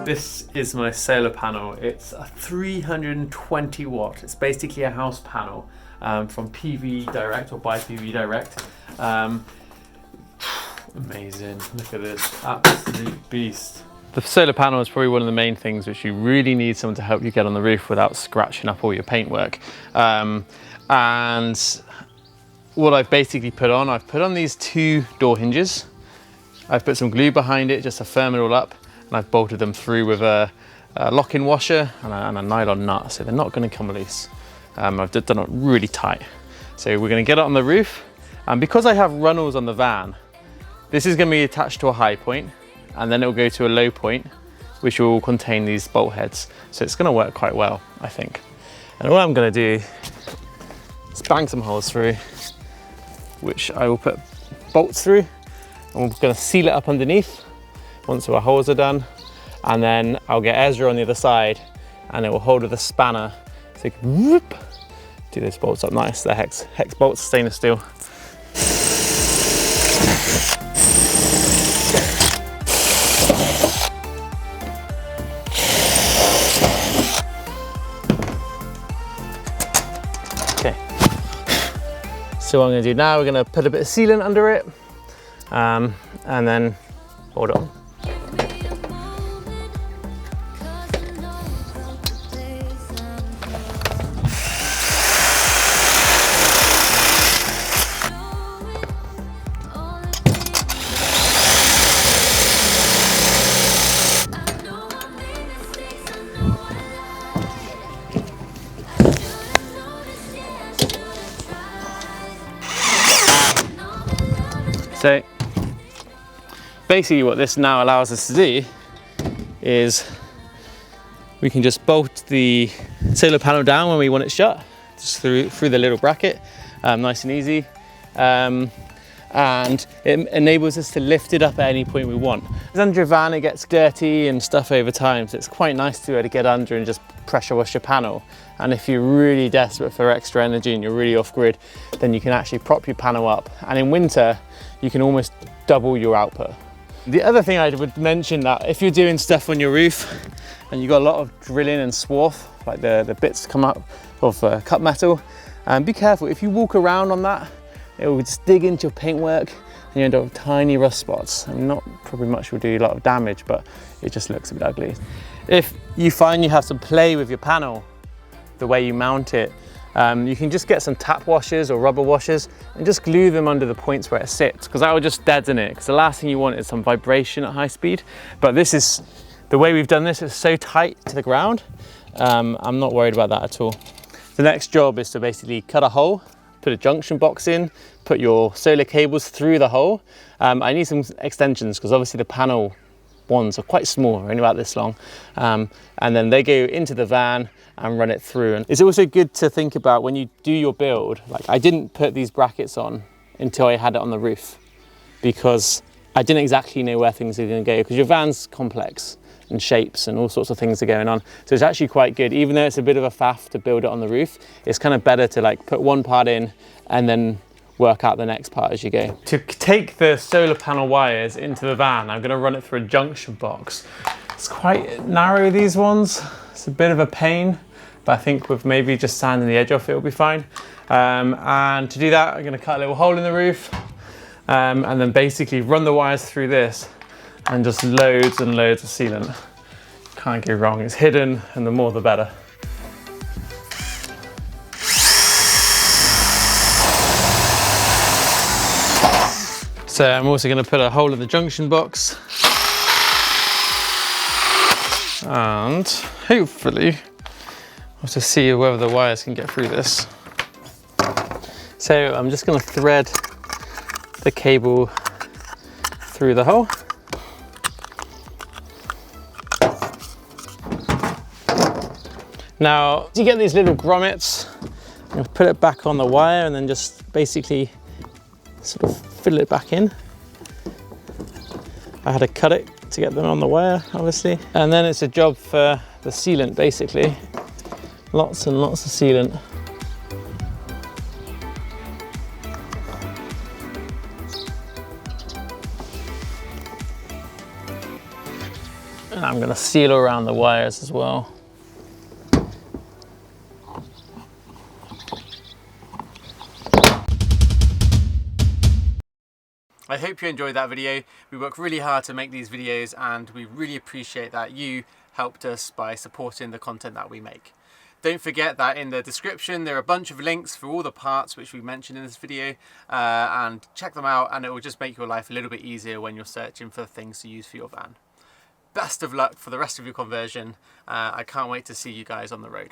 This is my solar panel. It's a 320 watt. It's basically a house panel from PV Direct or by PV Direct. Amazing, look at this, absolute beast. The solar panel is probably one of the main things which you really need someone to help you get on the roof without scratching up all your paintwork. And what I've basically put on these 2 door hinges. I've put some glue behind it just to firm it all up, and I've bolted them through with a lock-in washer and a nylon nut, so they're not going to come loose. I've done it really tight. So we're going to get it on the roof, and because I have runnels on the van, this is going to be attached to a high point, and then it will go to a low point, which will contain these bolt heads. So it's going to work quite well, I think. And what I'm going to do is bang some holes through, which I will put bolts through, and we're going to seal it up underneath once our holes are done, and then I'll get Ezra on the other side, and it will hold with a spanner, so you can whoop, do those bolts up nice. They're hex bolts, stainless steel. Okay. So what I'm going to do now, we're going to put a bit of sealant under it, and then hold on. So basically what this now allows us to do is we can just bolt the solar panel down when we want it shut, just through the little bracket, nice and easy. And it enables us to lift it up at any point we want. Because under your van it gets dirty and stuff over time, so it's quite nice to be able to get under and just pressure wash your panel. And if you're really desperate for extra energy and you're really off grid, then you can actually prop your panel up. And in winter, you can almost double your output. The other thing I would mention, that if you're doing stuff on your roof and you've got a lot of drilling and swarf, like the bits come up of cut metal, be careful. If you walk around on that, it will just dig into your paintwork and you end up with tiny rust spots. And not probably much will do you a lot of damage, but it just looks a bit ugly. If you find you have some play with your panel, the way you mount it, you can just get some tap washers or rubber washers and just glue them under the points where it sits, because that will just deaden it, because the last thing you want is some vibration at high speed. But this is, the way we've done this is so tight to the ground, I'm not worried about that at all. The next job is to basically cut a hole, put a junction box in, put your solar cables through the hole. I need some extensions because obviously the panel ones are quite small, only about this long. And then they go into the van and run it through. And it's also good to think about when you do your build, like I didn't put these brackets on until I had it on the roof, because I didn't exactly know where things are going to go, because your van's complex and shapes and all sorts of things are going on. So it's actually quite good, even though it's a bit of a faff to build it on the roof, it's kind of better to like put one part in and then work out the next part as you go. To take the solar panel wires into the van, I'm going to run it through a junction box. It's quite narrow, these ones. It's a bit of a pain, but I think with maybe just sanding the edge off, it'll be fine. And to do that, I'm going to cut a little hole in the roof, and then basically run the wires through this and just loads and loads of sealant. Can't go wrong, it's hidden, and the more the better. So I'm also going to put a hole in the junction box, and hopefully I'll just see whether the wires can get through this. So I'm just going to thread the cable through the hole. Now, you get these little grommets, you put it back on the wire and then just basically sort of fill it back in. I had to cut it to get them on the wire, obviously. And then it's a job for the sealant, basically. Lots and lots of sealant. And I'm going to seal around the wires as well. I hope you enjoyed that video. We work really hard to make these videos and we really appreciate that you helped us by supporting the content that we make. Don't forget that in the description there are a bunch of links for all the parts which we mentioned in this video, and check them out and it will just make your life a little bit easier when you're searching for things to use for your van. Best of luck for the rest of your conversion. I can't wait to see you guys on the road.